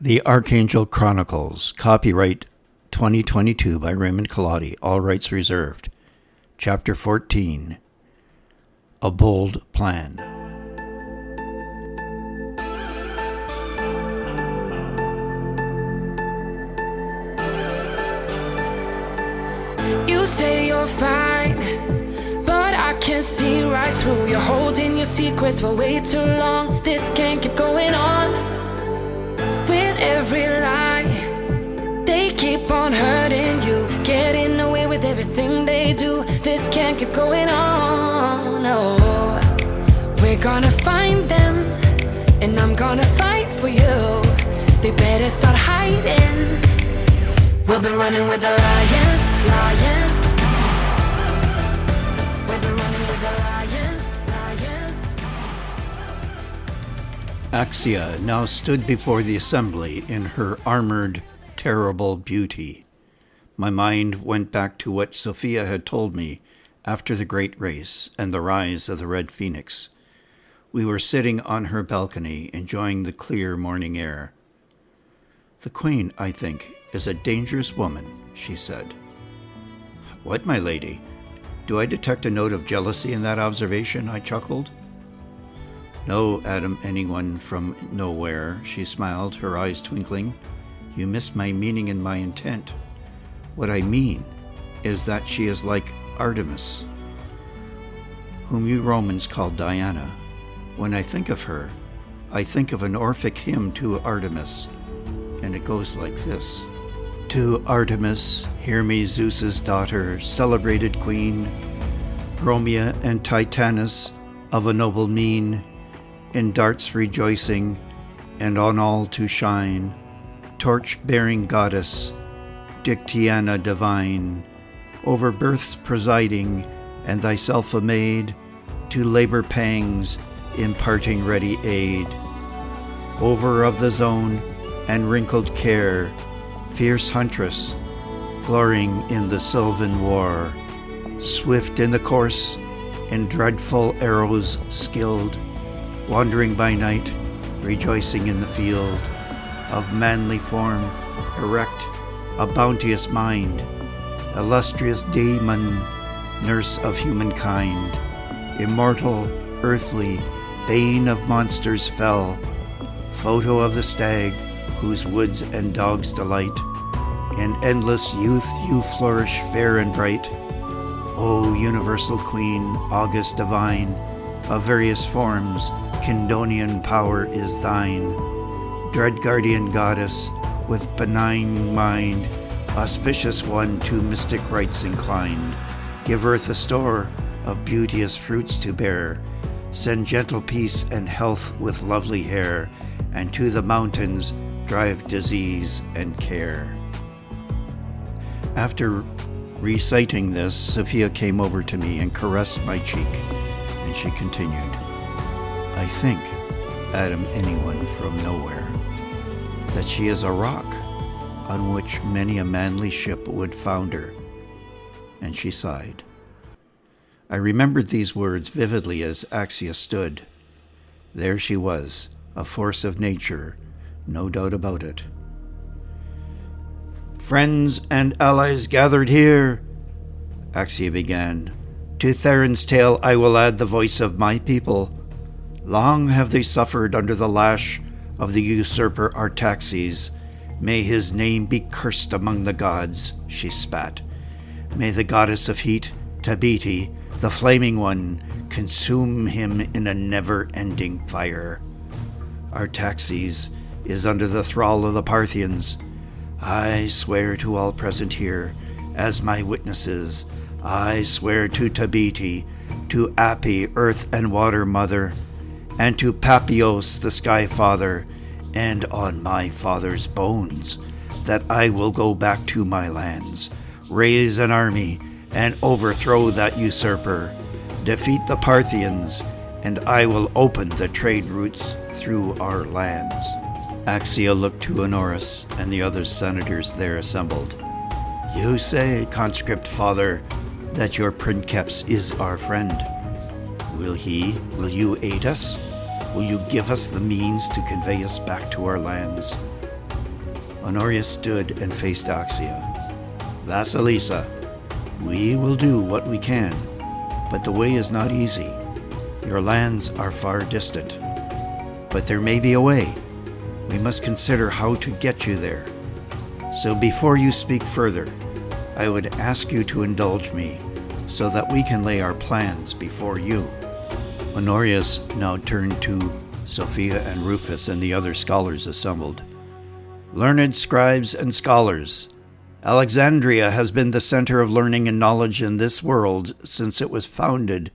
The Archangel Chronicles, copyright 2022 by Raymond, all rights reserved. Chapter 14, A Bold Plan. You say you're fine, but I can see right through. You're holding your secrets for way too long. This can't keep going on. With every lie, they keep on hurting you, getting away with everything they do. This can't keep going on, no. We're gonna find them, and I'm gonna fight for you. They better start hiding. We'll be running with the lions, lions. We'll be running with the lions, lions. Axia now stood before the assembly in her armored, terrible beauty. My mind went back to what Sophia had told me after the great race and the rise of the Red Phoenix. We were sitting on her balcony, enjoying the clear morning air. "The Queen, I think, is a dangerous woman," she said. "What, my lady? Do I detect a note of jealousy in that observation?" I chuckled. "No, Adam, anyone from nowhere," she smiled, her eyes twinkling. "You missed my meaning and my intent. What I mean is that she is like Artemis, whom you Romans call Diana. When I think of her, I think of an Orphic hymn to Artemis, and it goes like this. To Artemis, hear me, Zeus's daughter, celebrated queen, Romea and Titanus of a noble mien, in darts rejoicing, and on all to shine, torch-bearing goddess, Dictiana divine, over births presiding, and thyself a maid, to labor pangs imparting ready aid, over of the zone and wrinkled care, fierce huntress, glorying in the sylvan war, swift in the course, in dreadful arrows skilled, wandering by night, rejoicing in the field, of manly form, erect, a bounteous mind, illustrious daemon, nurse of humankind, immortal, earthly, bane of monsters fell, photo of the stag, whose woods and dogs delight. In endless youth you flourish fair and bright. O universal queen, august divine, of various forms, Kindonian power is thine. Dread guardian goddess, with benign mind, auspicious one to mystic rites inclined. Give earth a store of beauteous fruits to bear. Send gentle peace and health with lovely hair, and to the mountains drive disease and care. After reciting this, Sophia came over to me and caressed my cheek, and she continued, "I think, Adam, anyone from nowhere, that she is a rock on which many a manly ship would founder." And she sighed. I remembered these words vividly as Axia stood. There she was, a force of nature, no doubt about it. "Friends and allies gathered here," Axia began, "to Theron's tale I will add the voice of my people. Long have they suffered under the lash of the usurper Artaxes. May his name be cursed among the gods," she spat. "May the goddess of heat, Tabete, the flaming one, consume him in a never-ending fire. Artaxes is under the thrall of the Parthians. I swear to all present here, as my witnesses, I swear to Tabete, to Api, earth and water mother, and to Papios, the sky father, and on my father's bones, that I will go back to my lands, raise an army, and overthrow that usurper, defeat the Parthians, and I will open the trade routes through our lands." Axia looked to Honorius and the other senators there assembled. "You say, conscript father, that your princeps is our friend. Will you aid us? Will you give us the means to convey us back to our lands?" Honorius stood and faced Axia. Vasilisa, we will do what we can, but the way is not easy. Your lands are far distant. But there may be a way. We must consider how to get you there. So before you speak further, I would ask you to indulge me so that we can lay our plans before you. Honorius now turned to Sophia and Rufus and the other scholars assembled. Learned scribes and scholars, Alexandria has been the center of learning and knowledge in this world since it was founded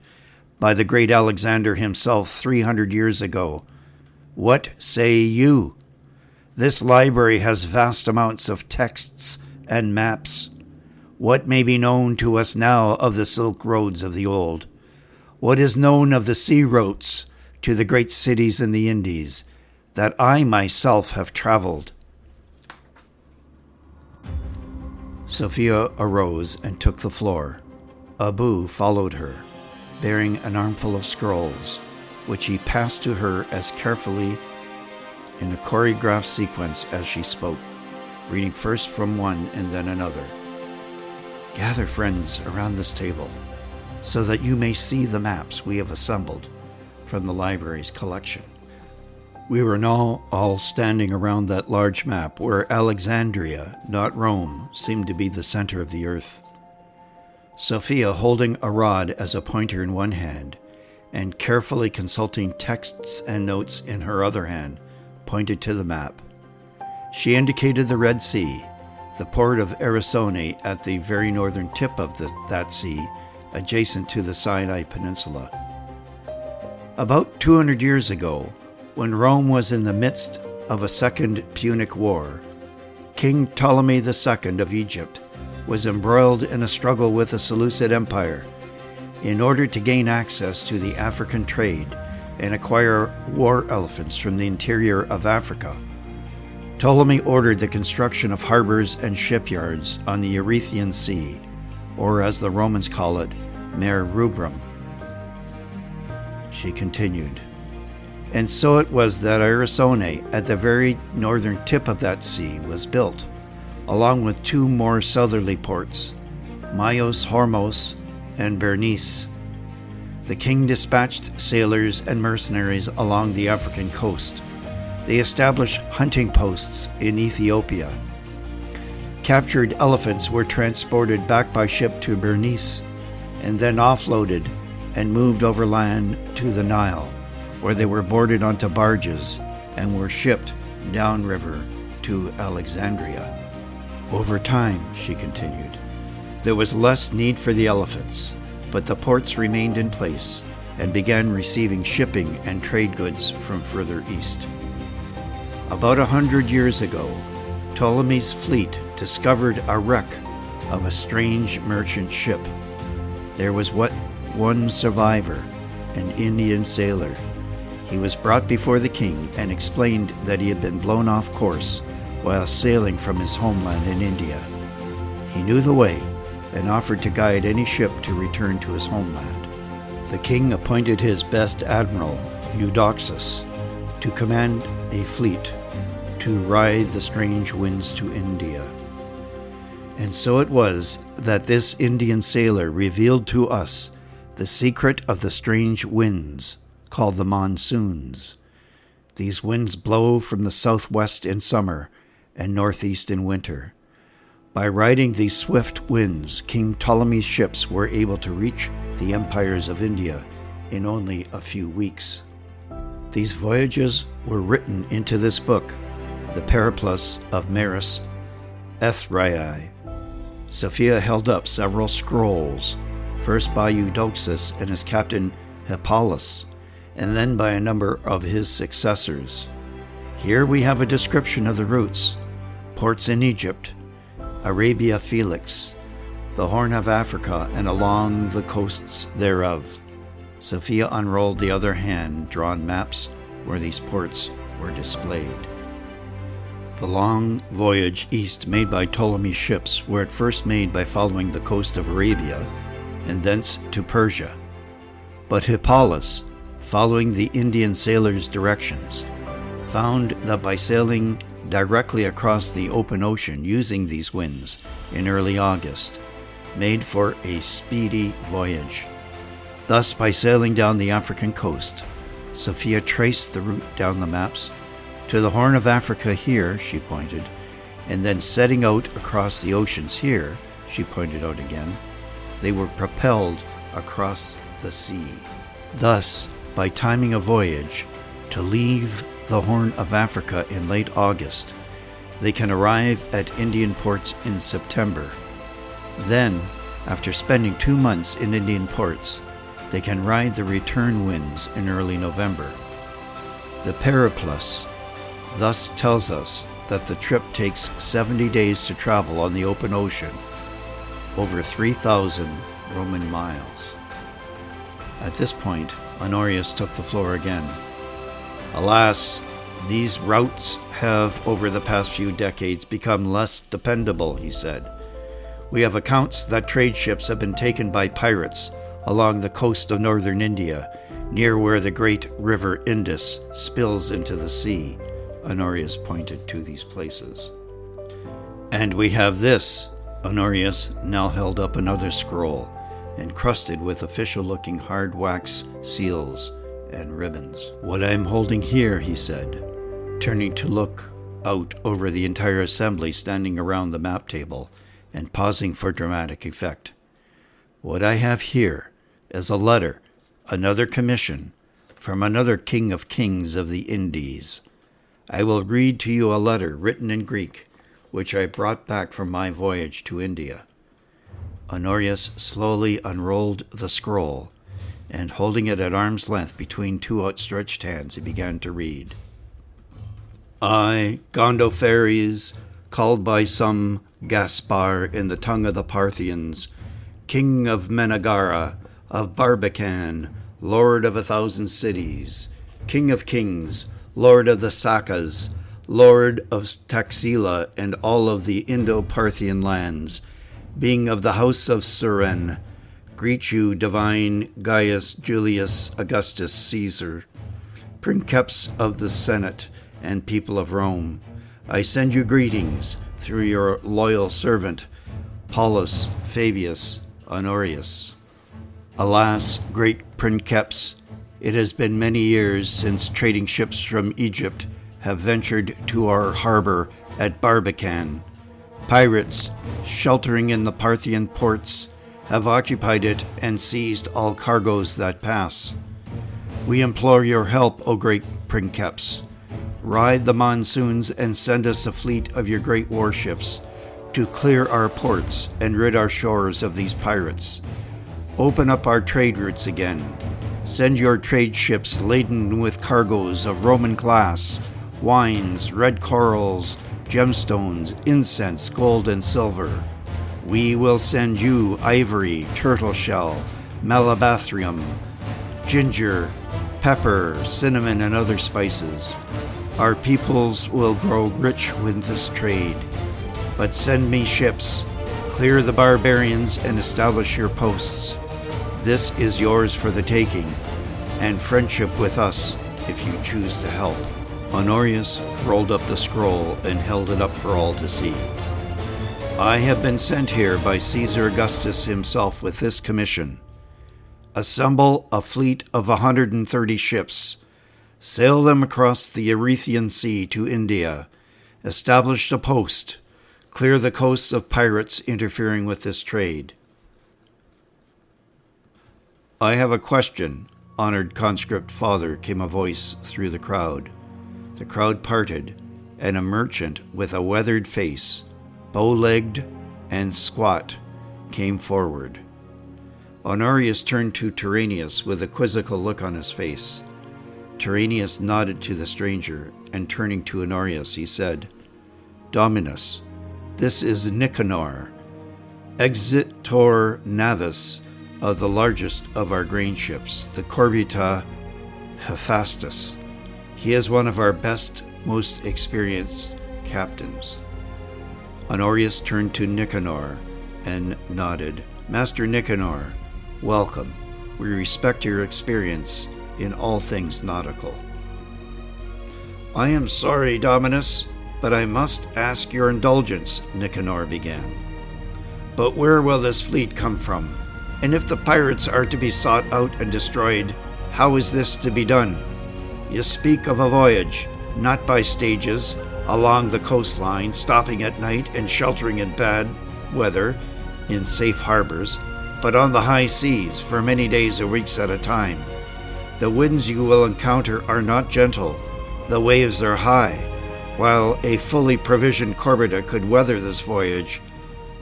by the great Alexander himself 300 years ago. What say you? This library has vast amounts of texts and maps. What may be known to us now of the Silk Roads of the old? What is known of the sea routes to the great cities in the Indies that I myself have traveled? Sophia arose and took the floor. Abu followed her, bearing an armful of scrolls, which he passed to her as carefully in a choreographed sequence as she spoke, reading first from one and then another. Gather friends around this table so that you may see the maps we have assembled from the library's collection. We were now all standing around that large map where Alexandria, not Rome, seemed to be the center of the earth. Sophia, holding a rod as a pointer in one hand and carefully consulting texts and notes in her other hand, pointed to the map. She indicated the Red Sea, the port of Erisone at the very northern tip of that sea, adjacent to the Sinai Peninsula. About 200 years ago, when Rome was in the midst of a second Punic War, King Ptolemy II of Egypt was embroiled in a struggle with the Seleucid Empire in order to gain access to the African trade and acquire war elephants from the interior of Africa. Ptolemy ordered the construction of harbors and shipyards on the Erythraean Sea, or as the Romans call it, Mare Rubrum. She continued, and so it was that Erisone, at the very northern tip of that sea, was built, along with two more southerly ports, Myos Hormos and Bernice. The king dispatched sailors and mercenaries along the African coast. They established hunting posts in Ethiopia. Captured elephants were transported back by ship to Bernice and then offloaded and moved overland to the Nile, where they were boarded onto barges and were shipped downriver to Alexandria. Over time, she continued, there was less need for the elephants, but the ports remained in place and began receiving shipping and trade goods from further east. About 100 years ago, Ptolemy's fleet discovered a wreck of a strange merchant ship. There was one survivor, an Indian sailor. He was brought before the king and explained that he had been blown off course while sailing from his homeland in India. He knew the way and offered to guide any ship to return to his homeland. The king appointed his best admiral, Eudoxus, to command a fleet to ride the strange winds to India. And so it was that this Indian sailor revealed to us the secret of the strange winds, called the monsoons. These winds blow from the southwest in summer and northeast in winter. By riding these swift winds, King Ptolemy's ships were able to reach the empires of India in only a few weeks. These voyages were written into this book, the Periplus of Maris Ethraei. Sophia held up several scrolls, first by Eudoxus and his captain Hippalus, and then by a number of his successors. Here we have a description of the routes: ports in Egypt, Arabia Felix, the Horn of Africa, and along the coasts thereof. Sophia unrolled the other hand-drawn maps where these ports were displayed. The long voyage east made by Ptolemy's ships were at first made by following the coast of Arabia and thence to Persia. But Hippalus, following the Indian sailors' directions, found that by sailing directly across the open ocean using these winds in early August, made for a speedy voyage. Thus, by sailing down the African coast, Sophia traced the route down the maps to the Horn of Africa here, she pointed, and then setting out across the oceans here, she pointed out again, they were propelled across the sea. Thus, by timing a voyage to leave the Horn of Africa in late August, they can arrive at Indian ports in September. Then, after spending 2 months in Indian ports, they can ride the return winds in early November. The periplus thus tells us that the trip takes 70 days to travel on the open ocean, over 3,000 Roman miles. At this point, Honorius took the floor again. Alas, these routes have, over the past few decades, become less dependable, he said. We have accounts that trade ships have been taken by pirates along the coast of northern India, near where the great river Indus spills into the sea. Honorius pointed to these places. And we have this. Honorius now held up another scroll, encrusted with official-looking hard wax seals and ribbons. What I am holding here, he said, turning to look out over the entire assembly standing around the map table and pausing for dramatic effect. What I have here is a letter, another commission, from another king of kings of the Indies. I will read to you a letter written in Greek, which I brought back from my voyage to India. Honorius slowly unrolled the scroll, and holding it at arm's length between two outstretched hands, he began to read. I, Gondophares, called by some Gaspar in the tongue of the Parthians, king of Menagara, of Barbican, lord of 1,000 cities, king of kings, lord of the Sakas, lord of Taxila and all of the Indo-Parthian lands, being of the house of Suren, greet you, divine Gaius Julius Augustus Caesar, princeps of the Senate and people of Rome. I send you greetings through your loyal servant, Paulus Fabius Honorius. Alas, great princeps, it has been many years since trading ships from Egypt have ventured to our harbor at Barbican. Pirates, sheltering in the Parthian ports, have occupied it and seized all cargoes that pass. We implore your help, O great princeps. Ride the monsoons and send us a fleet of your great warships to clear our ports and rid our shores of these pirates. Open up our trade routes again. Send your trade ships laden with cargoes of Roman glass, wines, red corals, gemstones, incense, gold, and silver. We will send you ivory, turtle shell, malabathrium, ginger, pepper, cinnamon, and other spices. Our peoples will grow rich with this trade. But send me ships, clear the barbarians, and establish your posts. This is yours for the taking, and friendship with us if you choose to help. Honorius rolled up the scroll and held it up for all to see. I have been sent here by Caesar Augustus himself with this commission. Assemble a fleet of 130 ships. Sail them across the Erythraean Sea to India. Establish a post. Clear the coasts of pirates interfering with this trade. I have a question, honored conscript father, came a voice through the crowd. The crowd parted, and a merchant with a weathered face, bow-legged and squat, came forward. Honorius turned to Tyrrhenius with a quizzical look on his face. Tyrrhenius nodded to the stranger, and turning to Honorius, he said, Dominus, this is Nicanor, exitor navis of the largest of our grain ships, the Corbita Hephaestus. He is one of our best, most experienced captains. Honorius turned to Nicanor and nodded. Master Nicanor, welcome. We respect your experience in all things nautical. I am sorry, Dominus. But I must ask your indulgence, Nicanor began. But where will this fleet come from? And if the pirates are to be sought out and destroyed, how is this to be done? You speak of a voyage, not by stages, along the coastline, stopping at night and sheltering in bad weather in safe harbors, but on the high seas for many days or weeks at a time. The winds you will encounter are not gentle. The waves are high. While a fully provisioned corvette could weather this voyage,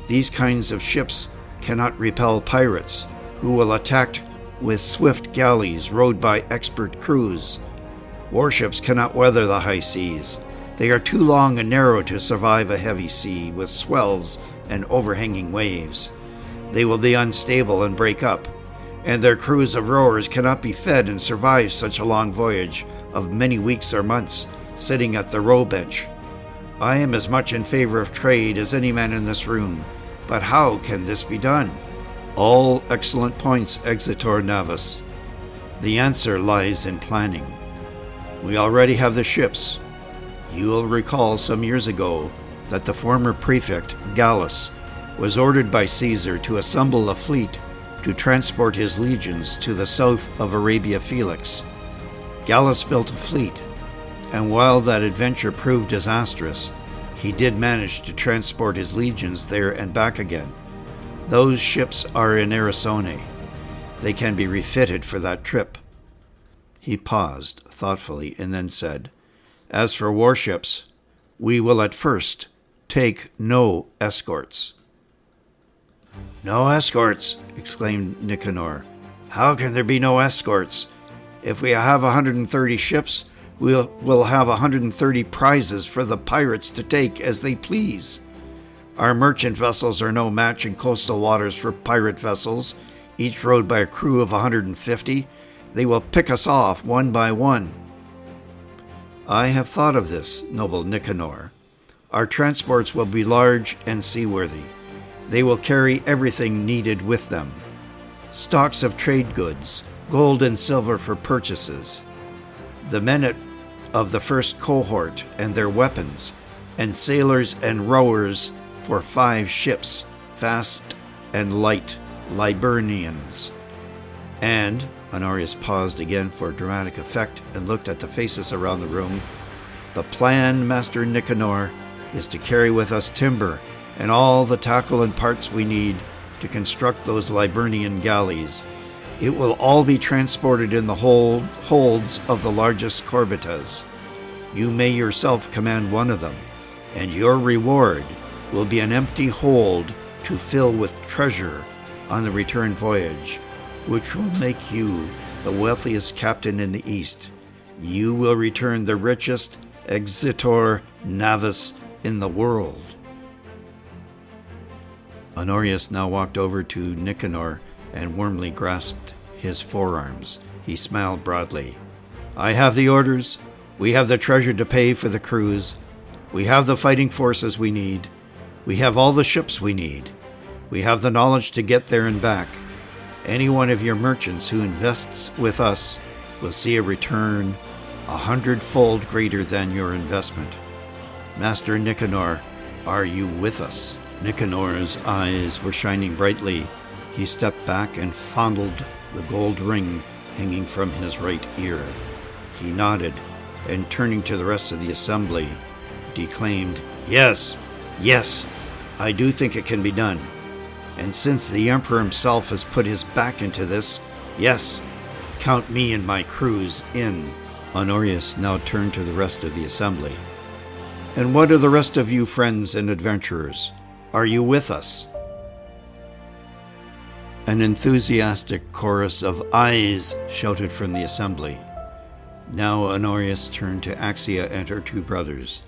these kinds of ships cannot repel pirates, who will attack with swift galleys rowed by expert crews. Warships cannot weather the high seas. They are too long and narrow to survive a heavy sea with swells and overhanging waves. They will be unstable and break up, and their crews of rowers cannot be fed and survive such a long voyage of many weeks or months sitting at the row bench. I am as much in favor of trade as any man in this room, but how can this be done? All excellent points, Exitor Navis. The answer lies in planning. We already have the ships. You will recall some years ago that the former prefect, Gallus, was ordered by Caesar to assemble a fleet to transport his legions to the south of Arabia Felix. Gallus built a fleet, and while that adventure proved disastrous, he did manage to transport his legions there and back again. Those ships are in Arizona. They can be refitted for that trip. He paused thoughtfully and then said, As for warships, we will at first take no escorts. No escorts, exclaimed Nicanor. How can there be no escorts? If we have 130 ships, we'll have 130 prizes for the pirates to take as they please. Our merchant vessels are no match in coastal waters for pirate vessels, each rowed by a crew of 150. They will pick us off one by one. I have thought of this, noble Nicanor. Our transports will be large and seaworthy. They will carry everything needed with them. Stocks of trade goods, gold and silver for purchases. The men of the first cohort and their weapons, and sailors and rowers for 5 ships, fast and light, Liburnians. And, Honorius paused again for dramatic effect and looked at the faces around the room, the plan, Master Nicanor, is to carry with us timber and all the tackle and parts we need to construct those Liburnian galleys. It will all be transported in the holds of the largest corbetas. You may yourself command one of them, and your reward will be an empty hold to fill with treasure on the return voyage, which will make you the wealthiest captain in the East. You will return the richest exitor navis in the world. Honorius now walked over to Nicanor and warmly grasped his forearms. He smiled broadly. I have the orders. We have the treasure to pay for the cruise. We have the fighting forces we need. We have all the ships we need. We have the knowledge to get there and back. Any one of your merchants who invests with us will see a return 100-fold greater than your investment. Master Nicanor, are you with us? Nicanor's eyes were shining brightly. He stepped back and fondled the gold ring hanging from his right ear. He nodded, and turning to the rest of the assembly, declaimed, Yes, yes, I do think it can be done. And since the Emperor himself has put his back into this, yes, count me and my crews in. Honorius now turned to the rest of the assembly. And what of the rest of you friends and adventurers? Are you with us? An enthusiastic chorus of ayes shouted from the assembly. Now Honorius turned to Axia and her 2 brothers.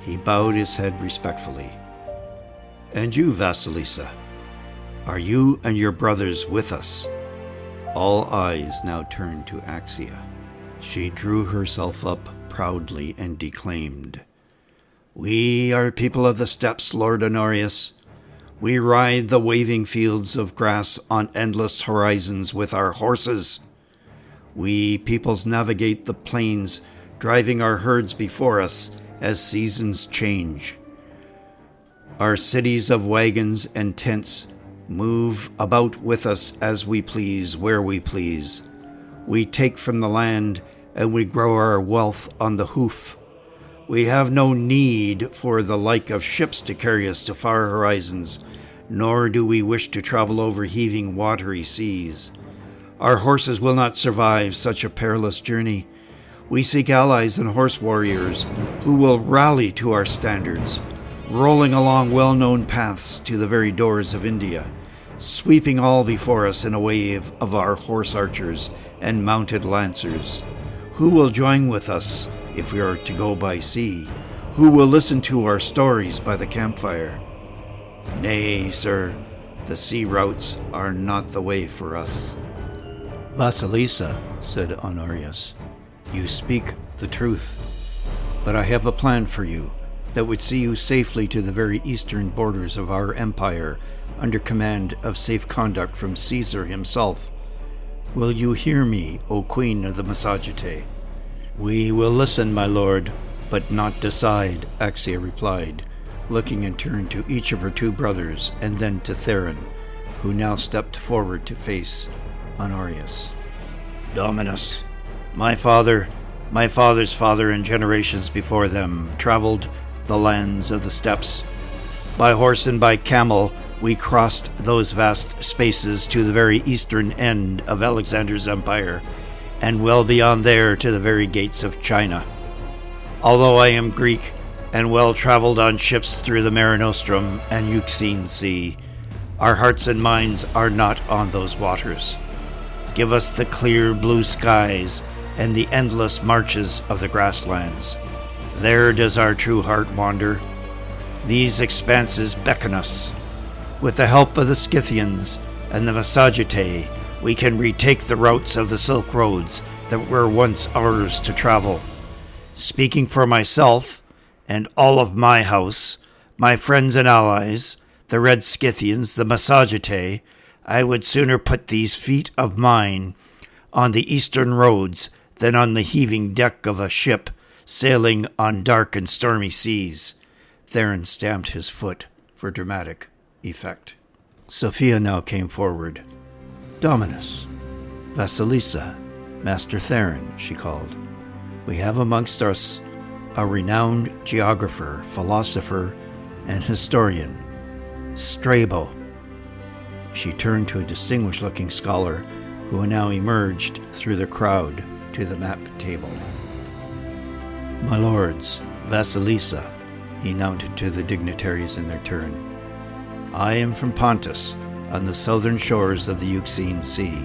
He bowed his head respectfully. And you, Vasilisa, are you and your brothers with us? All eyes now turned to Axia. She drew herself up proudly and declaimed, We are people of the steppes, Lord Honorius. We ride the waving fields of grass on endless horizons with our horses. We peoples navigate the plains, driving our herds before us as seasons change. Our cities of wagons and tents move about with us as we please, where we please. We take from the land, and we grow our wealth on the hoof. We have no need for the like of ships to carry us to far horizons, nor do we wish to travel over heaving watery seas. Our horses will not survive such a perilous journey. We seek allies and horse warriors who will rally to our standards, rolling along well-known paths to the very doors of India, sweeping all before us in a wave of our horse archers and mounted lancers. Who will join with us if we are to go by sea? Who will listen to our stories by the campfire? Nay, sir, the sea routes are not the way for us. Vasilisa, said Honorius, you speak the truth, but I have a plan for you that would see you safely to the very eastern borders of our empire, under command of safe conduct from Caesar himself. Will you hear me, O Queen of the Massagetæ? We will listen, my lord, but not decide, Axia replied, looking in turn to each of her two brothers and then to Theron, who now stepped forward to face Honorius. Dominus, my father's father and generations before them traveled the lands of the steppes. By horse and by camel, we crossed those vast spaces to the very eastern end of Alexander's empire, and well beyond there to the very gates of China. Although I am Greek, and well traveled on ships through the Mare Nostrum and Euxine Sea, our hearts and minds are not on those waters. Give us the clear blue skies and the endless marches of the grasslands. There does our true heart wander. These expanses beckon us. With the help of the Scythians and the Massagetæ, we can retake the routes of the Silk Roads that were once ours to travel. Speaking for myself and all of my house, my friends and allies, the Red Scythians, the Massagetæ, I would sooner put these feet of mine on the eastern roads than on the heaving deck of a ship sailing on dark and stormy seas. Theron stamped his foot for dramatic effect. Sophia now came forward. Dominus, Vasilisa, Master Theron, she called. We have amongst us a renowned geographer, philosopher, and historian, Strabo. She turned to a distinguished-looking scholar who now emerged through the crowd to the map table. My lords, Vasilisa, he announced to the dignitaries in their turn. I am from Pontus, on the southern shores of the Euxine Sea.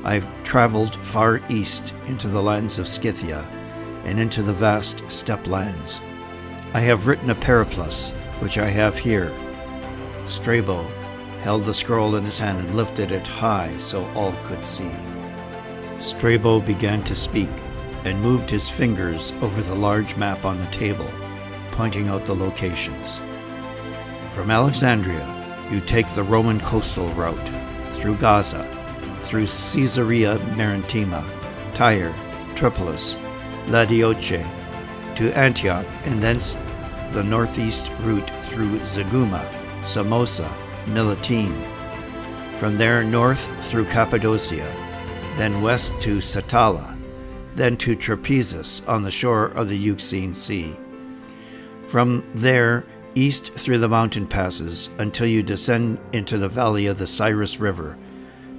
I've traveled far east into the lands of Scythia and into the vast steppe lands. I have written a periplus, which I have here. Strabo held the scroll in his hand and lifted it high so all could see. Strabo began to speak and moved his fingers over the large map on the table, pointing out the locations. From Alexandria, you take the Roman coastal route, through Gaza, through Caesarea Maritima, Tyre, Tripolis, Laodicea, to Antioch, and thence the northeast route through Zaguma, Samosa, Miletum. From there north through Cappadocia, then west to Satala, then to Trapezus on the shore of the Euxine Sea. From there east through the mountain passes until you descend into the valley of the Cyrus River,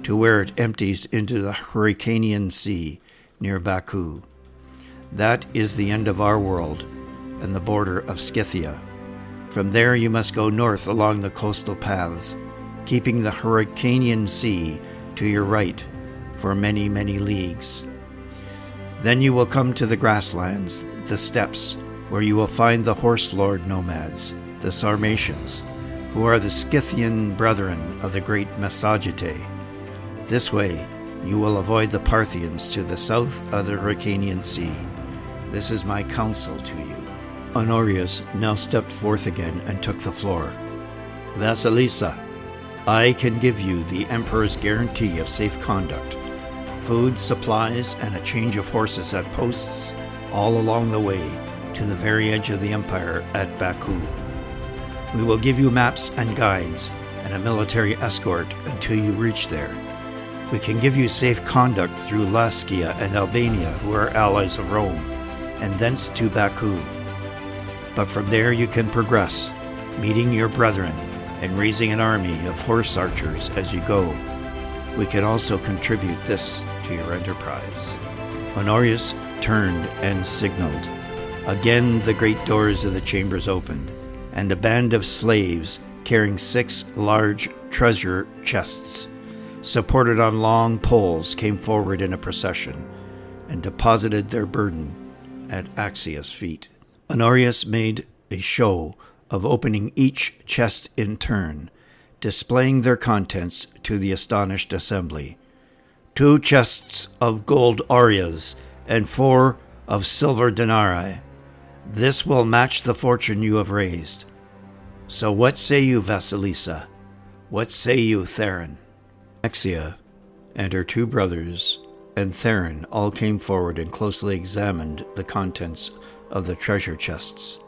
to where it empties into the Hyrcanian Sea near Baku. That is the end of our world and the border of Scythia. From there you must go north along the coastal paths, keeping the Hyrcanian Sea to your right for many, many leagues. Then you will come to the grasslands, the steppes, where you will find the horse-lord nomads, the Sarmatians, who are the Scythian brethren of the great Massagetæ. This way you will avoid the Parthians to the south of the Hyrcanian Sea. This is my counsel to you. Honorius now stepped forth again and took the floor. Vasilisa, I can give you the Emperor's guarantee of safe conduct, food, supplies, and a change of horses at posts all along the way to the very edge of the empire at Baku. We will give you maps and guides and a military escort until you reach there. We can give you safe conduct through Laskia and Albania, who are allies of Rome, and thence to Baku. But from there you can progress, meeting your brethren and raising an army of horse archers as you go. We can also contribute this to your enterprise." Honorius turned and signaled. Again the great doors of the chambers opened, and a band of slaves carrying 6 large treasure chests, supported on long poles, came forward in a procession and deposited their burden at Axia's feet. Honorius made a show of opening each chest in turn, displaying their contents to the astonished assembly. 2 chests of gold aureas and 4 of silver denarii. This will match the fortune you have raised. So what say you, Vasilisa? What say you, Theron? Axia and her 2 brothers and Theron all came forward and closely examined the contents of the treasure chests.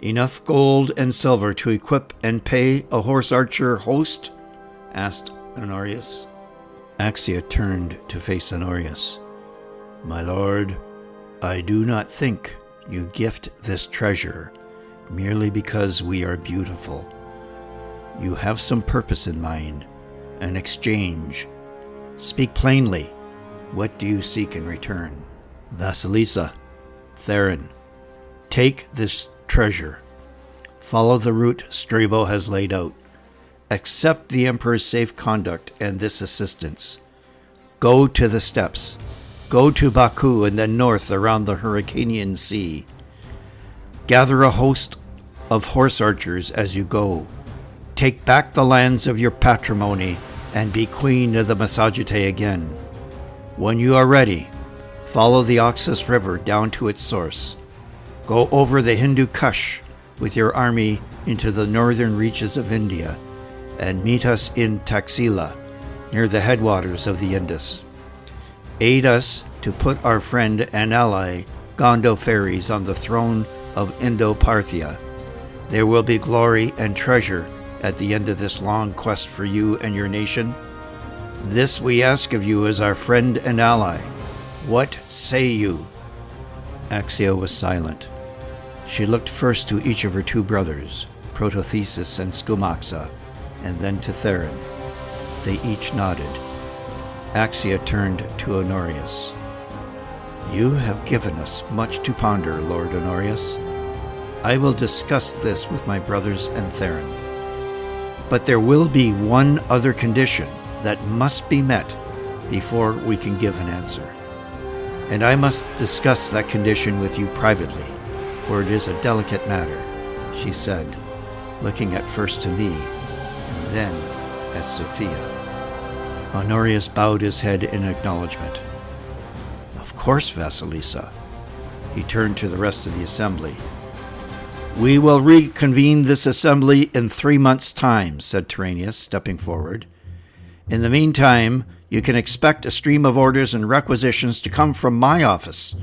"Enough gold and silver to equip and pay a horse archer host?" asked Honorius. Axia turned to face Honorius. "My lord, I do not think you gift this treasure merely because we are beautiful. You have some purpose in mind, an exchange. Speak plainly. What do you seek in return?" "Vasilisa, Theron, take this treasure. Follow the route Strabo has laid out. Accept the Emperor's safe conduct and this assistance. Go to the steppes. Go to Baku and then north around the Hyrcanian Sea. Gather a host of horse archers as you go. Take back the lands of your patrimony and be queen of the Massagetæ again. When you are ready, follow the Oxus River down to its source. Go over the Hindu Kush with your army into the northern reaches of India and meet us in Taxila, near the headwaters of the Indus. Aid us to put our friend and ally Gondophares on the throne of Indo-Parthia. There will be glory and treasure at the end of this long quest for you and your nation. This we ask of you as our friend and ally. What say you?" Axia was silent. She looked first to each of her 2 brothers, Protothesis and Scumaxa, and then to Theron. They each nodded. Axia turned to Honorius. "You have given us much to ponder, Lord Honorius. I will discuss this with my brothers and Theron. But there will be one other condition that must be met before we can give an answer. And I must discuss that condition with you privately, for it is a delicate matter," she said, looking at first to me and then at Sophia. Honorius bowed his head in acknowledgement. "Of course, Vasilisa." He turned to the rest of the assembly. "We will reconvene this assembly in 3 months' time," said Tyrrhenius, stepping forward. "In the meantime, you can expect a stream of orders and requisitions to come from my office.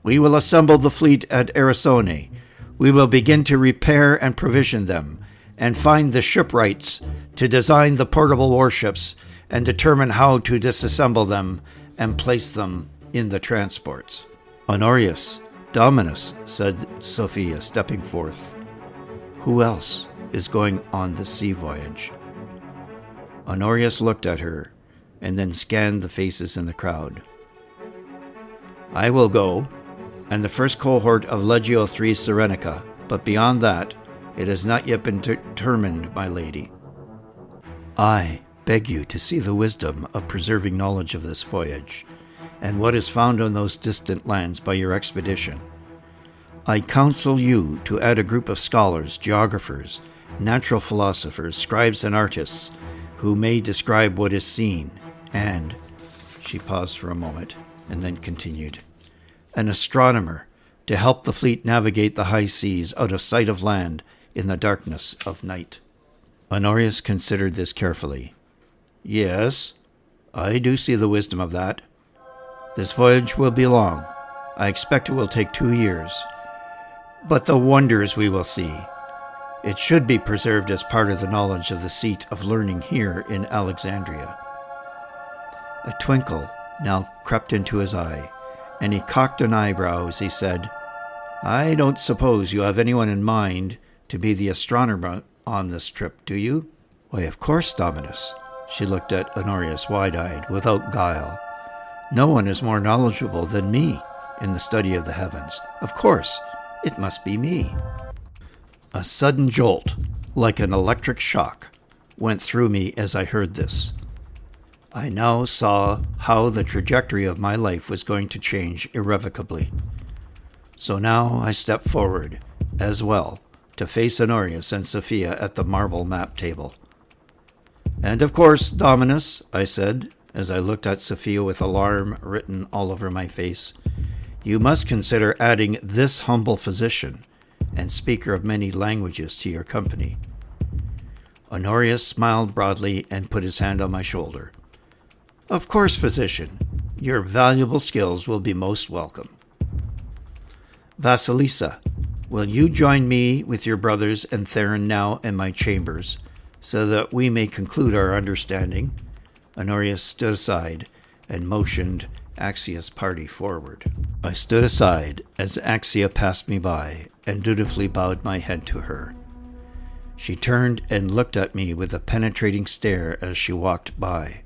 We will assemble the fleet at Erisone. We will begin to repair and provision them, and find the shipwrights to design the portable warships and determine how to disassemble them and place them in the transports." "Honorius, Dominus," said Sophia, stepping forth. "Who else is going on this sea voyage?" Honorius looked at her and then scanned the faces in the crowd. "I will go, and the first cohort of Legio III Serenica, but beyond that, it has not yet been determined, my lady." "I beg you to see the wisdom of preserving knowledge of this voyage, and what is found on those distant lands by your expedition. I counsel you to add a group of scholars, geographers, natural philosophers, scribes, and artists who may describe what is seen, and," she paused for a moment and then continued, "an astronomer to help the fleet navigate the high seas out of sight of land in the darkness of night." Honorius considered this carefully. "Yes, I do see the wisdom of that. This voyage will be long, I expect it will take 2 years. But the wonders we will see. It should be preserved as part of the knowledge of the seat of learning here in Alexandria. A twinkle now crept into his eye, and he cocked an eyebrow as he said, I don't suppose you have anyone in mind to be the astronomer on this trip, do you? Why, of course, Dominus. She looked at Honorius wide-eyed, without guile. No one is more knowledgeable than me in the study of the heavens. Of course, it must be me. A sudden jolt, like an electric shock, went through me as I heard this. I now saw how the trajectory of my life was going to change irrevocably. So now I stepped forward, as well, to face Honorius and Sophia at the marble map table. And of course, Dominus, I said, as I looked at Sophia with alarm written all over my face, you must consider adding this humble physician and speaker of many languages to your company. Honorius smiled broadly and put his hand on my shoulder. Of course, physician, your valuable skills will be most welcome. Vasilisa, will you join me with your brothers and Theron now in my chambers, so that we may conclude our understanding? Honorius stood aside and motioned Axia's party forward. I stood aside as Axia passed me by and dutifully bowed my head to her. She turned and looked at me with a penetrating stare as she walked by.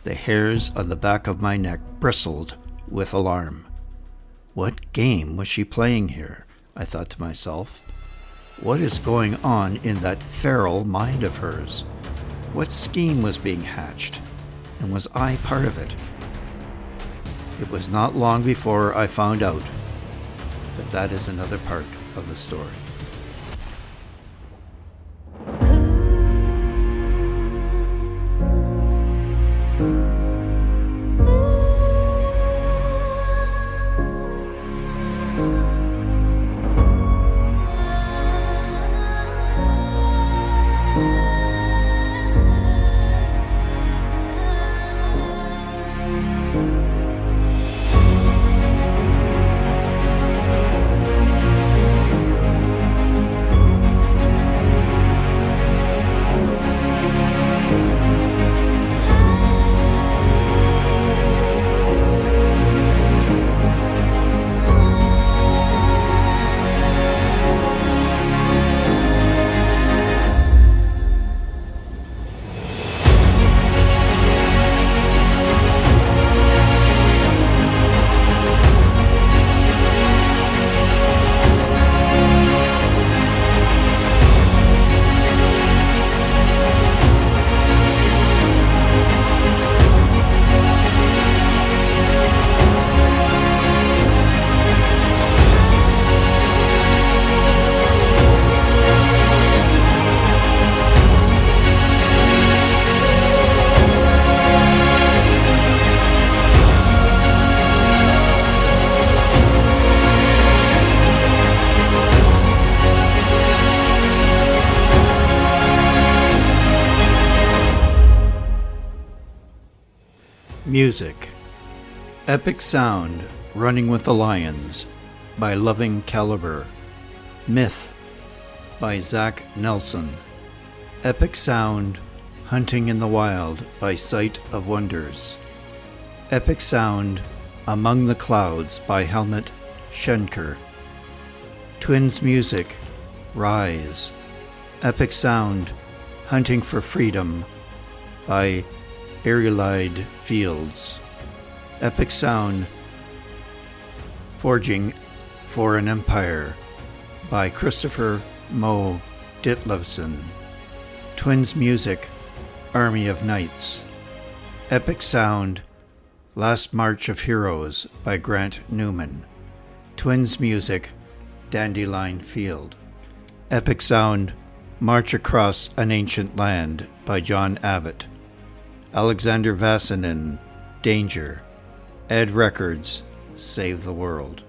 The hairs on the back of my neck bristled with alarm. What game was she playing here? I thought to myself. What is going on in that feral mind of hers? What scheme was being hatched? And was I part of it? It was not long before I found out, but that is another part of the story. Music. Epic Sound, Running with the Lions, by Loving Caliber. Myth, by Zach Nelson. Epic Sound, Hunting in the Wild, by Sight of Wonders. Epic Sound, Among the Clouds, by Helmut Schenker. Twins Music, Rise. Epic Sound, Hunting for Freedom, by Aerialide Fields. Epic Sound, Forging for an Empire, by Christopher Mo Ditlevson. Twins Music, Army of Knights. Epic Sound, Last March of Heroes, by Grant Newman. Twins Music, Dandelion Field. Epic Sound, March Across an Ancient Land, by John Abbott. Alexander Vassinin, Danger. Ed Records, Save the World.